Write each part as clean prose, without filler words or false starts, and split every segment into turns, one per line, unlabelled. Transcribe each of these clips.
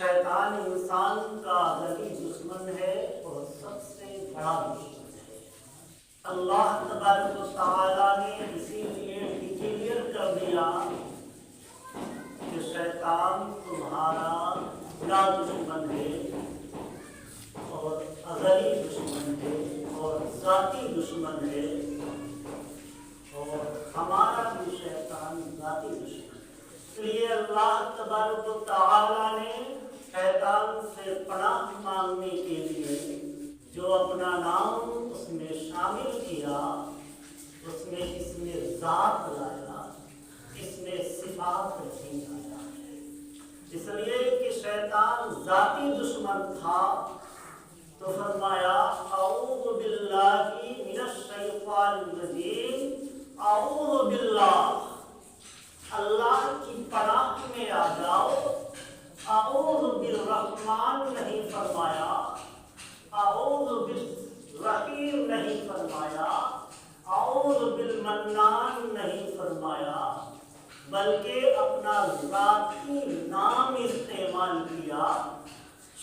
شیطان انسان کا ازلی دشمن ہے اور سب سے بڑا دشمن ہے۔ اللہ تبارک و تعالیٰ نے اسی لیے ڈکلیئر کر دیا کہ شیطان تمہارا بڑا دشمن ہے اور ازلی دشمن ہے اور ذاتی دشمن ہے، اور ہمارا بھی شیطان ذاتی دشمن ہے۔ اس لیے اللہ تبارک و تعالیٰ نے شیطان سے پناہ مانگنے کے لیے جو اپنا نام اس میں شامل کیا، اس میں ذات لایا، اس میں صفات نہیں لایا۔ اس لیے کہ شیطان ذاتی دشمن تھا تو فرمایا اعوذ باللہ من الشیطان الرجیم، اعوذ باللہ، اللہ کی پناہ میں آ جاؤ۔ اعوذ بالرحمن نہیں فرمایا، اعوذ بالرحیم نہیں فرمایا، اعوذ بالمنان نہیں فرمایا، بلکہ اپنا ذاتی نام استعمال کیا۔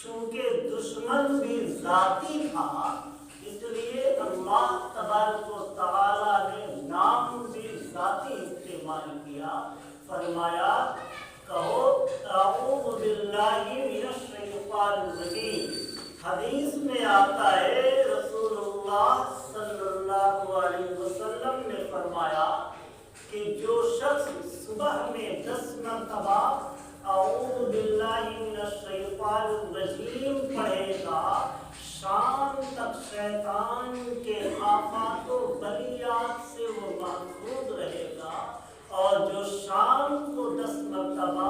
چونکہ دشمن بھی ذاتی تھا، اس لیے اللہ تبارک و تعالیٰ نے نام بھی ذاتی استعمال کیا۔ فرمایا کہو اعوذ باللہ من الشیطان الرجیم۔ حدیث میں آتا ہے رسول اللہ صلی اللہ علیہ وسلم نے فرمایا کہ جو شخص صبح میں 10 مرتبہ اعوذ باللہ من الشیطان الرجیم پڑھے گا، شام تک شیطان کے آفات و بلیات سے وہ محفوظ رہے گا، اور جو شام کو 10 مرتبہ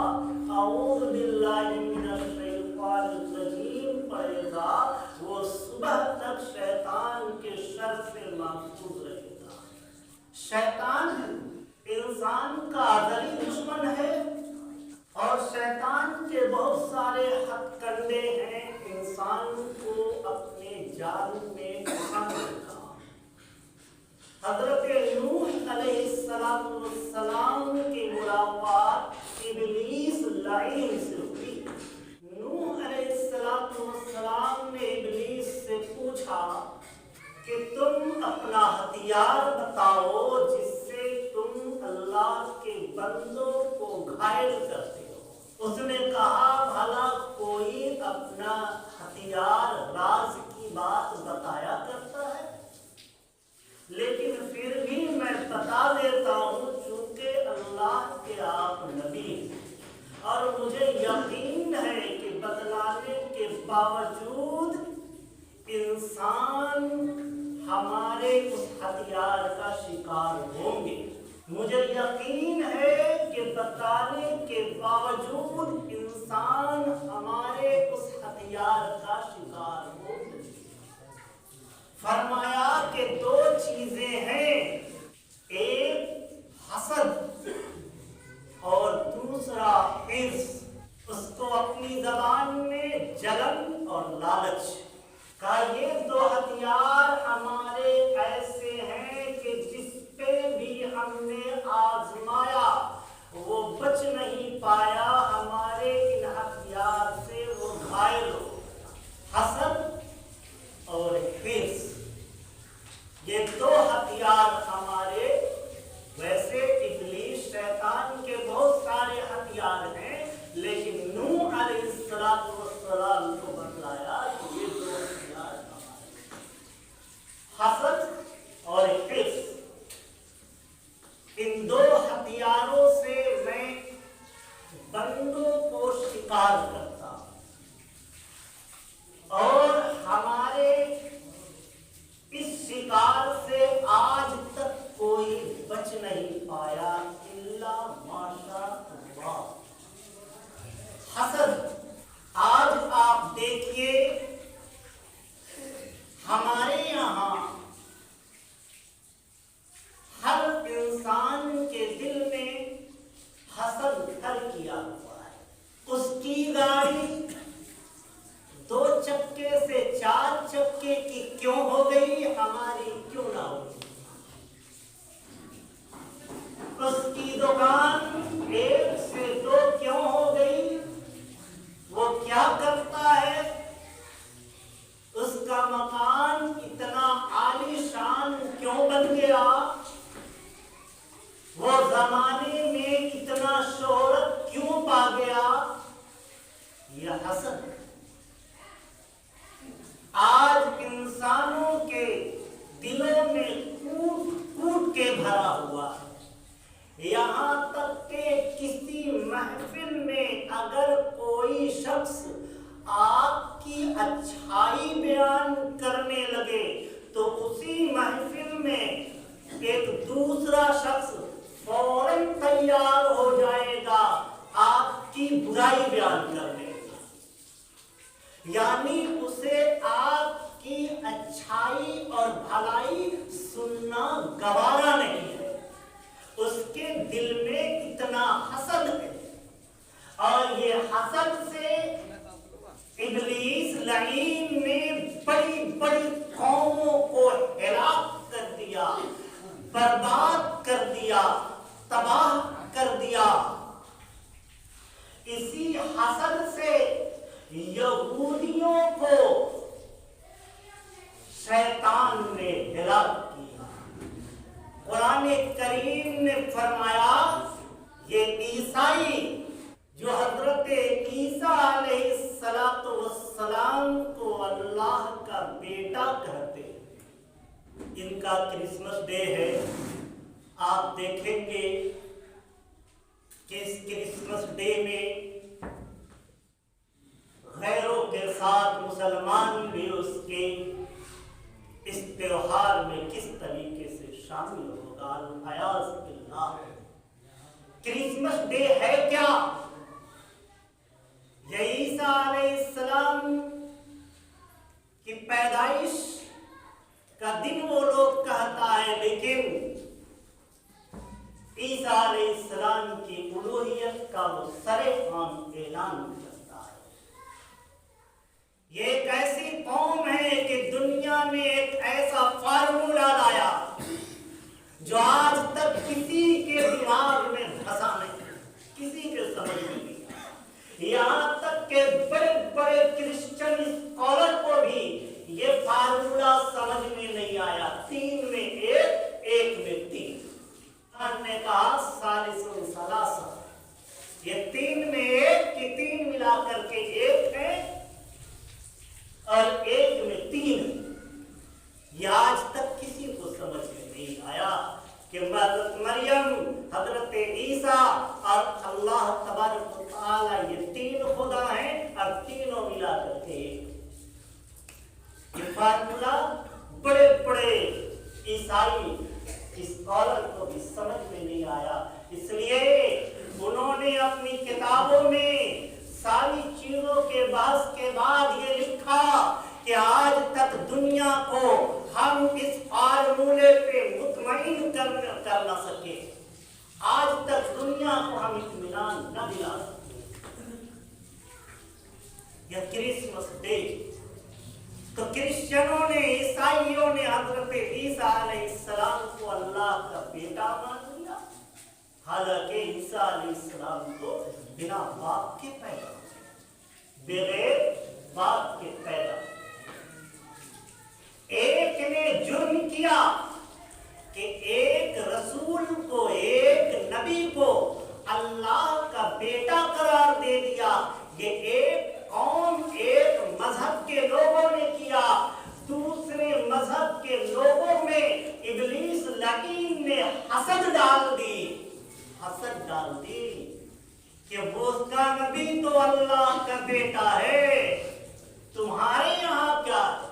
اعوذ باللہ من الشیطان الرجیم پڑھے گا، وہ صبح تک شیطان کے شر سے محفوظ رہے گا۔ شیطان انسان کا ازلی دشمن ہے، اور شیطان کے بہت سارے ہتھ کنڈے ہیں انسان کو اپنے جال میں پھنسانے کا۔ حضرت نوح علیہ السلام کی ملاقات ابلیس لعین سے ہوئی۔ نوح علیہ السلام نے ابلیس سے پوچھا کہ تم اپنا ہتھیار بتاؤ جس سے تم اللہ کے بندوں کو گھائل کرتے ہو۔ اس نے کہا بھلا کوئی اپنا ہتھیار راز کی بات بتایا کرتا ہے؟ لیکن پھر بھی میں بتا دیتا ہوں، چونکہ اللہ کے آپ نبی ہیں اور مجھے یقین ہے کہ بتلانے کے باوجود انسان ہمارے اس ہتھیار کا شکار ہوں گے۔ مجھے یقین ہے کہ بتانے کے باوجود انسان ہمارے اس ہتھیار کا شکار ہوں گے۔ فرمایا کہ 2 چیزیں ہیں، ایک حسد اور دوسرا حرص، اس کو اپنی زبان میں جلن اور لالچ کا۔ یہ 2 ہتھیار ہمارے ایسے ہیں کہ جس پہ بھی ہم نے آزمایا وہ بچ نہیں پایا، ہمارے ان ہتھیار سے وہ گھائل ہو گیا۔ حسد اور حرص، یہ 2 ہتھیار ہمارے، ویسے ابلیس شیطان کے بہت سارے ہتھیار ہیں، لیکن نوح علیہ السلام کو بتلایا کہ یہ 2 ہتھیار ہمارے، حسد اور حرص۔ ان 2 ہتھیاروں سے میں بندوں کو شکار کرتا ہوں، اور ہمارے اس شکار سے آج تک کوئی بچ نہیں پایا الا ماشاء اللہ۔ حسد، آج آپ دیکھیے ہمارے یہاں ہر انسان کے دل میں حسد گھر کیا ہوا ہے۔ اس کی گاڑی کیا کرتا ہے؟ اس کا مکان اتنا عالی شان کیوں بن گیا؟ وہ زمانے میں اتنا شہرت کیوں پا گیا؟ یہ حسد آج انسانوں کے دلوں میں کوٹ کوٹ کے بھرا ہوا ہے۔ یہاں تک کہ کسی محفل میں اگر کوئی شخص آپ کی اچھائی بیان کرنے لگے تو اسی محفل میں ایک دوسرا شخص فوراً تیار ہو جائے گا آپ کی برائی بیان کرنے کا، یعنی اسے آپ کی اچھائی اور بھلائی سننا گوارا نہیں ہے، اس کے دل میں اتنا حسد ہے۔ اور یہ حسد سے ابلیس لعین نے بڑی بڑی قوموں کو ہلاک کر دیا، برباد کر دیا، تباہ کر دیا۔ اسی حسد سے یہودیوں کو شیطان نے ہلاک کیا۔ قرآن کریم نے فرمایا یہ عیسائی جو حضرت عیسیٰ علیہ السلام کو اللہ کا بیٹا کہتے ہیں، ان کا کرسمس ڈے ہے۔ آپ دیکھیں گے کہ اس کرسمس ڈے میں غیروں کے ساتھ مسلمان بھی اس کے اس تہوار میں کس طریقے سے شامل ہوگا۔ الحیاذ باللہ۔ کرسمس ڈے ہے کیا؟ یہ عیسیٰ علیہ السلام کی پیدائش کا دن وہ لوگ کہتا ہے، لیکن عیسیٰ علیہ السلام کی الوہیت کا وہ سرعام اعلان کرتا ہے۔ یہ ایک ایسی قوم ہے کہ دنیا میں ایک ایسا فارمولا لایا جو آج تک کسی کے دماغ میں دھسا نہیں، کسی کے سمجھ میں نہیں آیا۔ یہاں تک کہ بڑے بڑے کرسچن اسکالر کو بھی یہ فارمولا سمجھ میں نہیں آیا۔ 3 میں 1، 1 میں 3۔ ہم نے کہا ثالث ثلاثہ، یہ 3 میں 1 کی 3 ملا کر کے 1 ہے اور 1 میں 3۔ یہ آج تک کسی کو سمجھ میں نہیں آیا کہ حضرت مریم، حضرت عیسیٰ اور اللہ تبارک و تعالی یہ 3 خدا ہیں اور تینوں ملا کر کے 1۔ یہ فارمولا بڑے بڑے عیسائی اسکالر کو بھی سمجھ میں نہیں آیا، اس لیے انہوں نے اپنی کتابوں میں ساری چیزوں کے بحث کے بعد یہ لکھا کہ آج تک دنیا کو ہم اس فارمولے پہ مطمئن کر نہ سکے، آج تک دنیا کو ہم اطمینان نہ دلا سکے۔ یہ کرسمس ڈے تو کرسچنوں نے، عیسائیوں نے حضرت عیسیٰ علیہ السلام کو اللہ کا بیٹا مان لیا، حالانکہ عیسیٰ علیہ السلام کو بنا باپ کے پیدا، بغیر باپ کے پیدا۔ ایک نے جرم کیا کہ ایک رسول کو، ایک نبی کو اللہ کا بیٹا قرار دے دیا۔ یہ ایک قوم، ایک مذہب کے لوگوں نے کیا، دوسرے مذہب کے لوگوں میں ابلیس لعین نے حسد ڈال دی، حسد ڈال دی کہ وہ اس کا نبی تو اللہ کا بیٹا ہے، تمہارے یہاں کیا ہے؟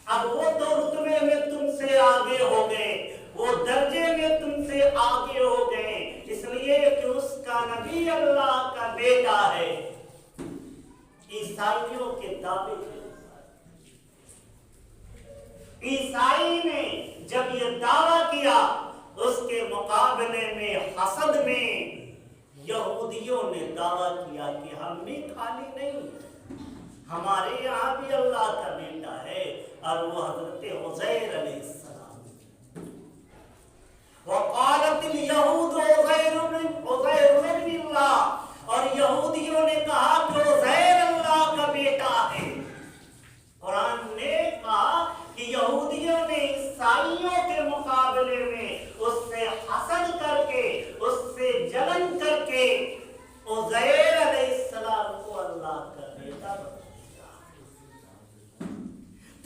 اب وہ تو رتبے میں تم سے آگے ہو گئے، وہ درجے میں تم سے آگے ہو گئے، اس لیے کہ اس کا نبی اللہ کا بیٹا ہے۔ عیسائیوں کے دعوے کے عیسائی نے جب یہ دعویٰ کیا، اس کے مقابلے میں حسد میں یہودیوں نے دعویٰ کیا کہ ہم بھی خالی نہیں، ہمارے یہاں بھی اللہ کا بیٹا ہے، اور وہ حضرت عزیر علیہ السلام۔ وقالت اليہود عزیر ابن اللہ، اور یہودیوں نے کہا کہ عزیر اللہ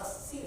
80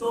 2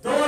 2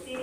3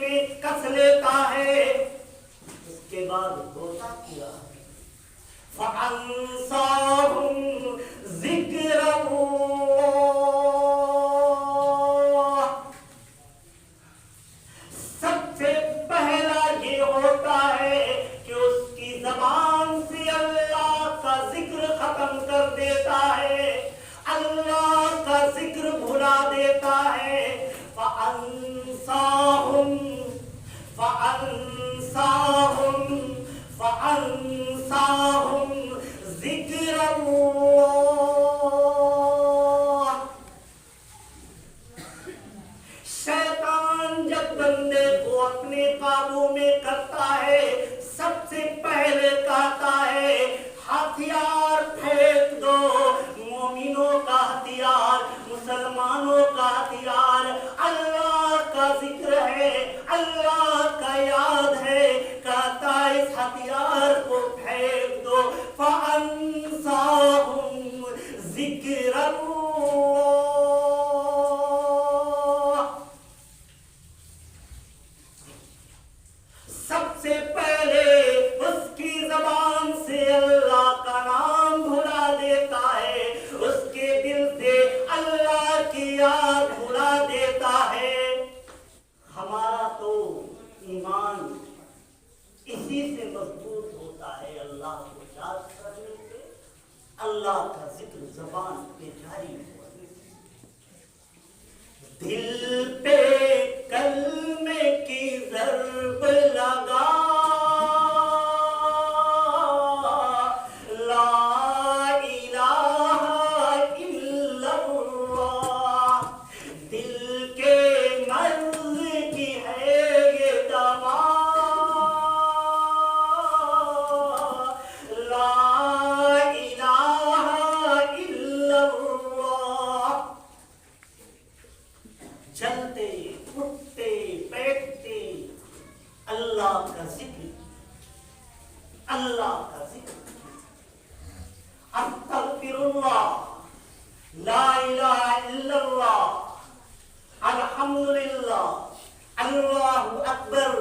میں کس لیتا ہے، اس کے بعد ہوتا کیا ہے فَأَنْسَاهُمْ ذِكْرَ اللَّهِ۔ سب سے پہلا یہ ہوتا ہے کہ اس کی زبان سے اللہ کا ذکر ختم کر دیتا ہے، اللہ کا ذکر بھلا دیتا ہے۔ فَأَنْسَاهُمْ ذِكْرَ اللَّهِ۔ شیطان جب بندے کو اپنے قابو میں کرتا ہے، سب سے پہلے کہتا ہے ہتھیار پھینک دو، مومنوں کا ہتھیار، مسلمانوں کا ہتھیار اللہ کا ذکر ہے، اللہ کا یاد ہے، کہتا ہے اس ہتھیار کو پھینک دو۔ فَأَنْسَاهُمْ ذِكْرَ اللَّهِ۔ سب سے پہلے اس کی زبان سے اللہ کا نام بھلا دیتا ہے، اس کے دل سے اللہ کی یاد بھلا دیتا ہے۔ ہمارا تو ایمان اسی سے مضبوط ہوتا ہے، اللہ کو یاد کرنے سے، اللہ کا ذکر زبان پہ جاری ہونے سے۔ دل پہ کلمے کی ضرب لگا، لا الہ الا اللہ، دل کے مرض کی ہے یہ دوا، لا الہ الا اللہ۔ چلتے اٹھتے بیٹھتے اللہ کا ذکر، اللہ کا ذکر، استغفر اللہ، لا الہ الا اللہ، الحمدللہ، اللہ اکبر۔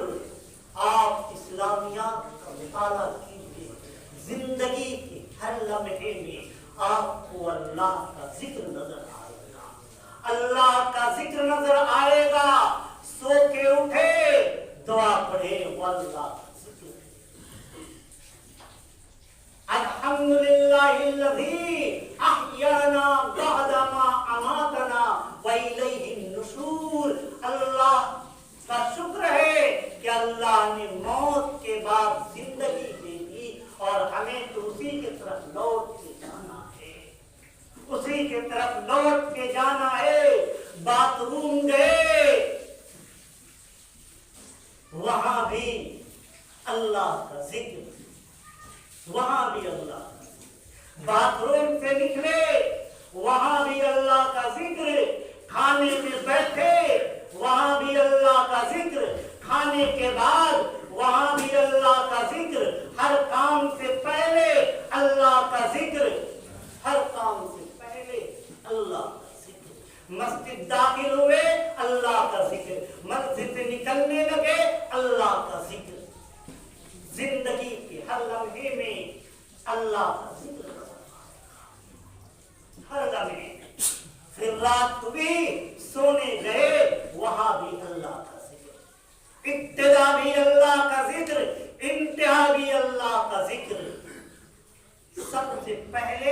آپ اسلامیات کا مطالعہ کیجیے، زندگی کے ہر لمحے میں آپ کو اللہ کا ذکر نظر آئے گا، اللہ کا ذکر نظر آئے گا۔ سو کے اٹھے دعا پڑھے وہ اللہ کا ذکر ہے۔ الحمدللہ الذی احیانا بعد ما اماتنا والیہ النشور۔ اللہ کا شکر ہے کہ اللہ نے موت کے بعد زندگی دے دی، اور ہمیں تو اسی کی طرف لوٹ کے جانا ہے، اسی کی طرف لوٹ کے جانا ہے۔ باتھ روم گئے، وہاں بھی اللہ کا ذکر، وہاں بھی اللہ کا ذکر۔ باتھ روم سے نکلے، وہاں بھی اللہ کا ذکر۔ کھانے میں بیٹھے، وہاں بھی اللہ کا ذکر۔ کھانے کے بعد وہاں بھی اللہ کا ذکر۔ ہر کام سے پہلے اللہ کا ذکر، ہر کام سے پہلے اللہ کا ذکر۔ مسجد داخل ہوئے اللہ کا ذکر، مسجد سے نکلنے لگے اللہ کا ذکر۔ زندگی کے ہر لمحے میں اللہ کا ذکر، ہر لمحے۔ پھر رات ہوئی، سونے گئے، وہاں بھی اللہ کا ذکر۔ ابتدا بھی اللہ کا ذکر، انتہا بھی اللہ کا ذکر۔ سب سے پہلے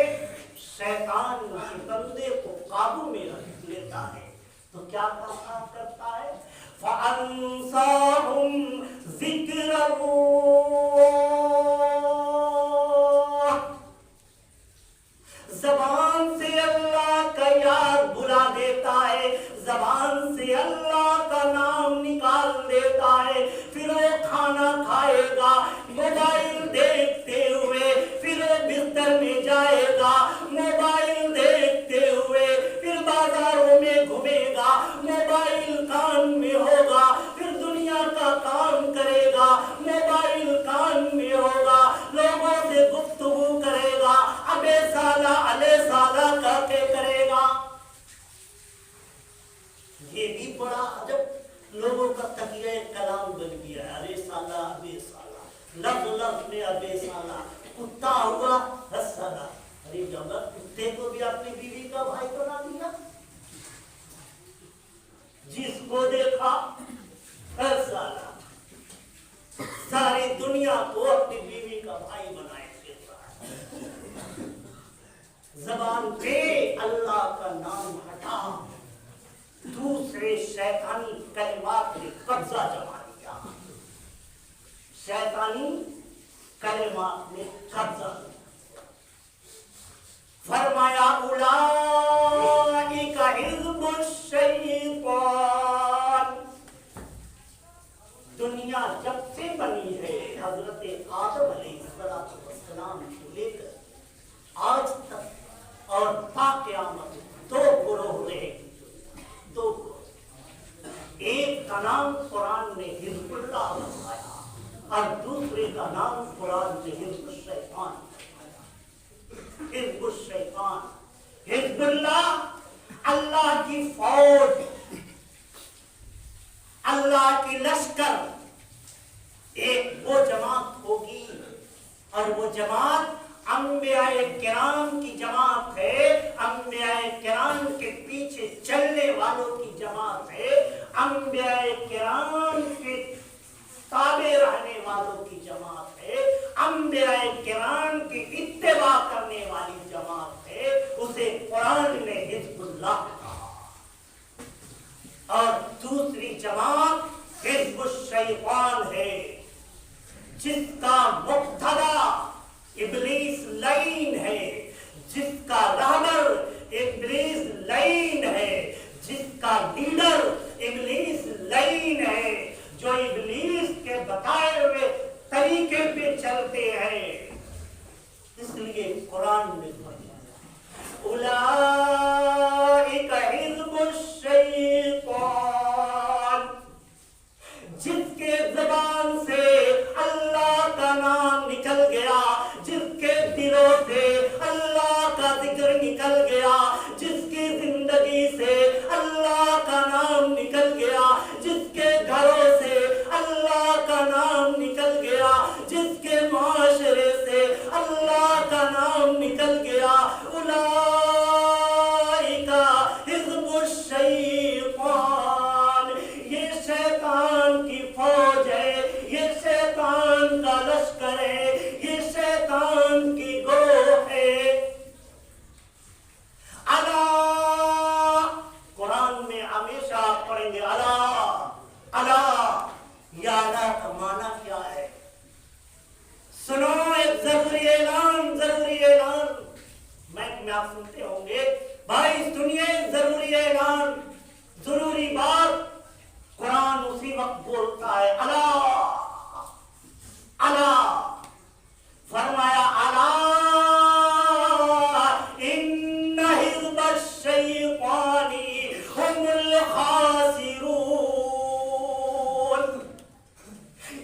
شیطان اس بندے کو قابو میں رکھ لیتا ہے تو کیا کام کرتا ہے؟ فَأَنْسَاهُمْ ذِكْرَ اللَّهِ۔ زبان سے اللہ کا یاد بلا دیتا ہے، زبان سے اللہ کا نام نکال دیتا ہے۔ پھر وہ کھانا کھائے گا، موبائل دیکھتے ہوئے، پھر وہ بستر میں جائے گا، موبائل دیکھتے ہوئے، پھر بازاروں میں گھومے گا، موبائل کان میں ہوگا، پھر دنیا کا کام لفظ لفظ میں ابے سالہ، کتا ہوا حسنا، ارے جب کتے کو بھی اپنی بیوی کا بھائی بنا دیا، جس کو دیکھا ہر سالہ، ساری دنیا کو اپنی بیوی کا بھائی بنائے پھرتا ہے، زبان پہ اللہ کا نام ہٹا، دوسرے شیطانی کلمات نے قبضہ جما لیا، شیطانی کلمات نے قبضہ لیا، فرمایا اولئک حزب الشیطان، دنیا جب سے بنی ہے حضرت آدم علیہ السلام سے لے کر آج تک اور تا قیامت دو گروہ رہے گی، دو گروہ، ایک کا نام قرآن نے حزب اللہ بتایا اور دوسرے کا نام قرآن نے حزب الشیطان بتایا، حزب الشیطان، حزب اللہ اللہ کی فوج، اللہ کی لشکر، ایک وہ جماعت ہوگی اور وہ جماعت انبیاء کرام کی جماعت ہے، انبیاء کرام کے پیچھے چلنے والوں کی جماعت ہے، انبیاء کرام کے تابع رہنے والوں کی جماعت ہے، انبیاء کرام کی اتباع کرنے والی جماعت ہے، اسے قرآن نے حزب اللہ کہا، اور دوسری جماعت حزب الشیطان ہے، جس کا مقتدا ابلیس لعین ہے، جس کا رہبر ابلیس لعین ہے، جس کا لیڈر ابلیس لعین ہے، جو ابلیس کے بتائے ہوئے طریقے پہ چلتے ہیں، اس لیے قرآن نے فرمایا اولئک حزب الشیطان، جس کے زبان سے اللہ کا نام نکل گیا، جس کے دلوں سے اللہ کا ذکر نکل گیا، جس کی زندگی سے اللہ کا نام نکل گیا، جس کے گھروں سے اللہ کا نام نکل گیا، جس کے معاشرے سے اللہ کا نام نکل گیا، اولئک حزب الشیطان، یہ شیطان کی فوج ہے، یہ شیطان کا لشکر ہے، یہ شیطان کی گروہ ہے۔ اللہ قرآن میں ہمیشہ آپ پڑھیں گے اللہ اللہ، یا اللہ کا معنی کیا ہے؟ سنو ایک ضروری اعلان، ضروری اعلان، میں آپ سنتے ہوں گے، بھائی سنیے ضروری اعلان، ضروری بات، قرآن اسی وقت بولتا ہے اللہ اللہ، فرمایا اللہ ان حزب الشیطان هم الخاسرون،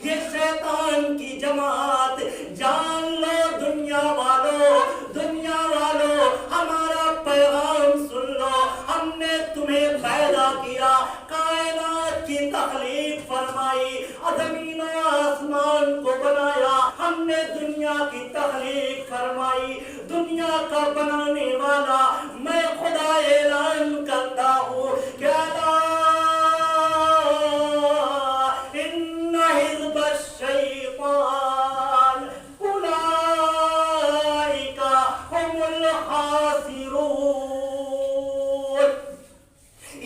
یہ شیطان کی جماعت، جان لو دنیا والوں، دنیا والوں ہمارا پیغام سن لو، ہم نے تمہیں پیدا کیا، کائنات کی تخلیق فرمائی، زمین و آسمان کو بنایا، ہم نے دنیا کی تخلیق فرمائی، دنیا کا بنانے والا میں خدا اعلان کرتا ہوں کہ ان حزب الشیطان اولئک هم الخاسرون،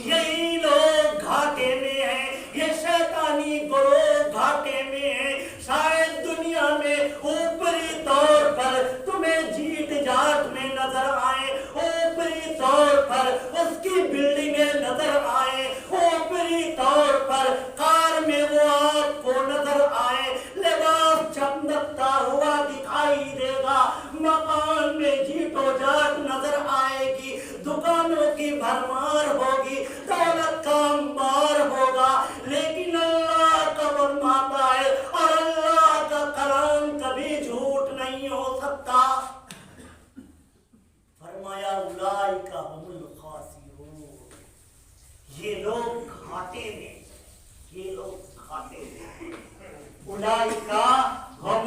یہی لوگ گھاٹے میں ہیں، یہ شیطانی گروہ گھاٹے میں ہیں، شاید دنیا میں اوپری طور پر تمہیں جیت جاٹ میں نظر آئے، اوپری طور پر اس کی بلڈنگیں نظر آئے، اوپری طور پر کار میں وہ آپ کو نظر آئے، لباس چمکتا ہوا دکھائی دے گا، مکان میں جیت و جاٹ نظر آئے گی، دکانوں کی بھرمار ہوگی، دولت کا انبار ہوگا، لیکن اللہ کا فرماتا ہے اور اللہ کا کلام کبھی جھوٹ نہیں ہو سکتا، فرمایا اولئک هم الخاسرون، یہ لوگ گھاٹے میں، یہ لوگ گھاٹے میں، اولئک هم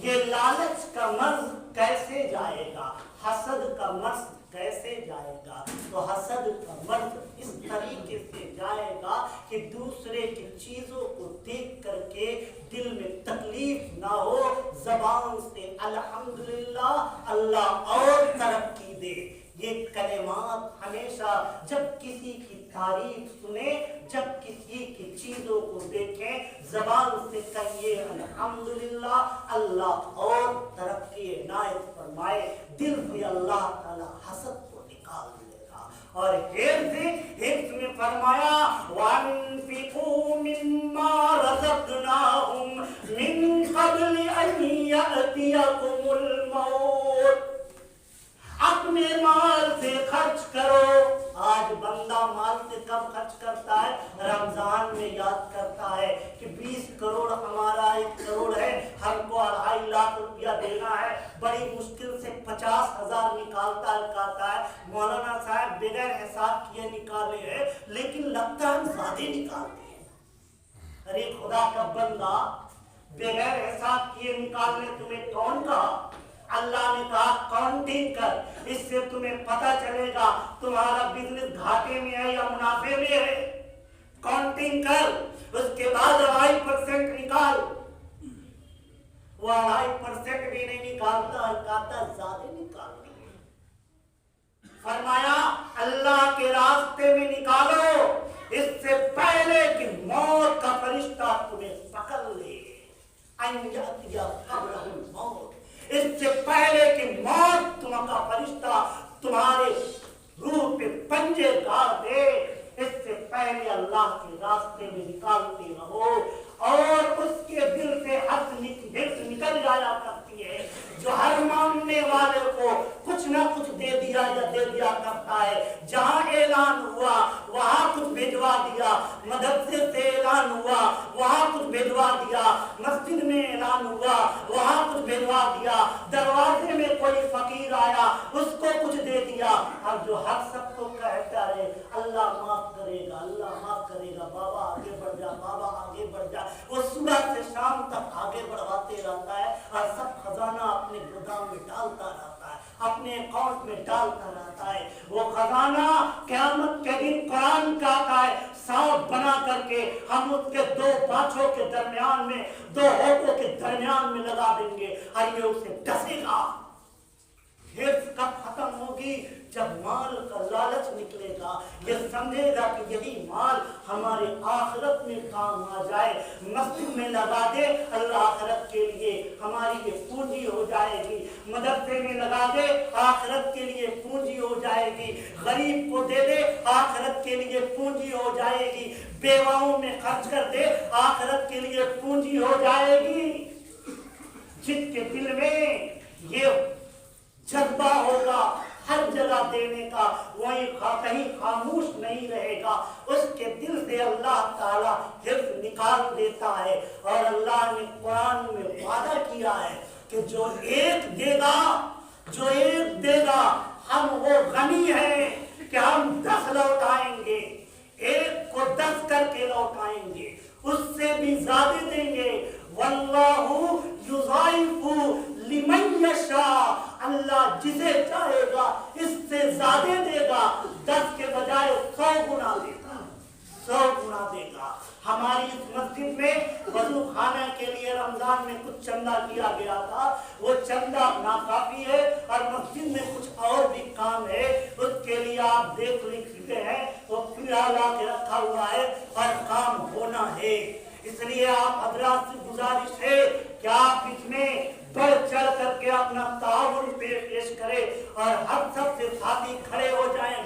یہ لالچ کا مرض کیسے جائے گا، حسد کا مرض کیسے جائے گا؟ تو حسد کا مرض اس طریقے سے جائے گا کہ دوسرے کی چیزوں کو دیکھ کر کے دل میں تکلیف نہ ہو، زبان سے الحمدللہ اللہ اور ترقی دے۔ یہ کلمات ہمیشہ جب کسی کی تعریف سنیں، جب کسی کی چیزوں کو دیکھیں، زبان سے کہیے الحمدللہ، اللہ اور ترقی عنایت فرمائے، دل سے اللہ تعالی حسد کو نکال دے گا۔ اور حفظ میں فرمایا وَأَنفِقُوا مِمَّا رَزَقْنَاهُمْ مِن قَبْلِ أَن يَأْتِيَكُمُ الْمَوْتُ، اپنے مال سے خرچ کرو۔ آج بندہ مال سے کم خرچ کرتا ہے، رمضان میں یاد کرتا ہے کہ 20 کروڑ ہمارا 1 کروڑ ہے، ہم کو 2.5 لاکھ روپیہ دینا ہے، بڑی مشکل سے 50,000 نکالتا ہے۔ مولانا صاحب بغیر حساب کیے نکالے ہیں، لیکن لگتا ہے ہم زیادہ نکالتے ہیں۔ ارے خدا کا بندہ، بغیر حساب کیے نکالنے تمہیں کون کہا؟ اللہ نے کہا کاؤنٹنگ کر، اس سے تمہیں پتہ چلے گا تمہارا بزنس گھاٹے میں ہے یا منافع میں ہے۔ کاؤنٹنگ کر، اس کے بعد 2.5% نکال۔ وہ 2.5% بھی نہیں نکالتا، کہتا زیادہ نکالتی ہے۔ فرمایا اللہ کے راستے میں نکالو، اس سے پہلے کہ موت کا فرشتہ تمہیں پکڑ لے۔ ان یأتی قبلہ الموت، اس سے پہلے کہ موت کا فرشتہ تمہارے روح پہ پنجے گاڑ دے، اس سے پہلے اللہ کے راستے میں نکالتے رہو۔ اور اس کے دل سے حرص نکل جایا کرتی ہے، جو ہر مانگنے والے کو کچھ نہ کچھ دے دیا کرتا ہے۔ جہاں اعلان ہوا وہاں کچھ بھجوا دیا، مدرسے سے اعلان ہوا وہاں کچھ بھجوا دیا، مسجد میں اعلان ہوا وہاں کچھ بھجوا دیا، دروازے میں کوئی فقیر آیا اس کو کچھ دے دیا۔ اب جو ہر سب کو کہتا ہے اللہ معاف کرے گا، اللہ معاف کرے گا، بابا آگے بڑھ جا، بابا آگے بڑھ جا، وہ صبح سے شام تک آگے بڑھواتے رہتا ہے اور سب خزانہ اپنے گودام میں ڈالتا رہتا ہے، اپنے اکاؤنٹ میں ڈالتا رہتا ہے۔ وہ خزانہ قیامت کے دن قرآن کہتا ہے سانپ بنا کر کے ہم اس کے 2 بانچوں کے درمیان میں، 2 ہونٹوں کے درمیان میں لگا دیں گے اور یہ اسے ڈسے گا۔ حرص کب ختم ہوگی؟ جب مال کا لالچ نکلے گا، یہ سمجھے گا کہ یہی مال ہمارے آخرت میں کام آ جائے، مسجد میں لگا دے اللہ آخرت کے لیے ہماری یہ پونجی ہو جائے گی، مدرسے میں لگا دے آخرت کے لیے پونجی ہو جائے گی، غریب کو دے دے آخرت کے لیے پونجی ہو جائے گی، بیواؤں میں خرچ کر دے آخرت کے لیے پونجی ہو جائے گی۔ جس کے دل میں یہ جذبہ ہوگا ہر جگہ دینے کا، وہیں کہیں خاموش نہیں رہے گا، اس کے دل سے اللہ تعالیٰ حفظ نکال دیتا ہے۔ اور اللہ نے قرآن میں وعدہ کیا ہے کہ جو ایک دے گا ہم وہ غنی ہیں کہ ہم 10 لوٹائیں گے، ایک کو 10 کر کے لوٹائیں گے، اس سے بھی زیادہ دیں گے۔ واللہ یضاعف لمن یشاء، اللہ جسے چاہے گا اس سے زیادہ دے گا، 10 کے بجائے 100 گنا دے گا، 100 گنا دے گا۔ ہماری اس مسجد میں وضو خانہ کے لیے رمضان میں کچھ چندہ کیا گیا تھا، وہ چندہ ناکافی ہے اور مسجد میں کچھ اور بھی کام ہے، اس کے لیے آپ دیکھ لکھتے ہیں وہ پھر لا کے رکھا ہوا ہے اور کام ہونا ہے۔ اس لیے آپ حضرات سے گزارش ہے کہ آپ اس میں بڑھ چڑھ کر کے اپنا تعاون پیش کریں اور ہم سب سے ساتھی کھڑے ہو جائیں۔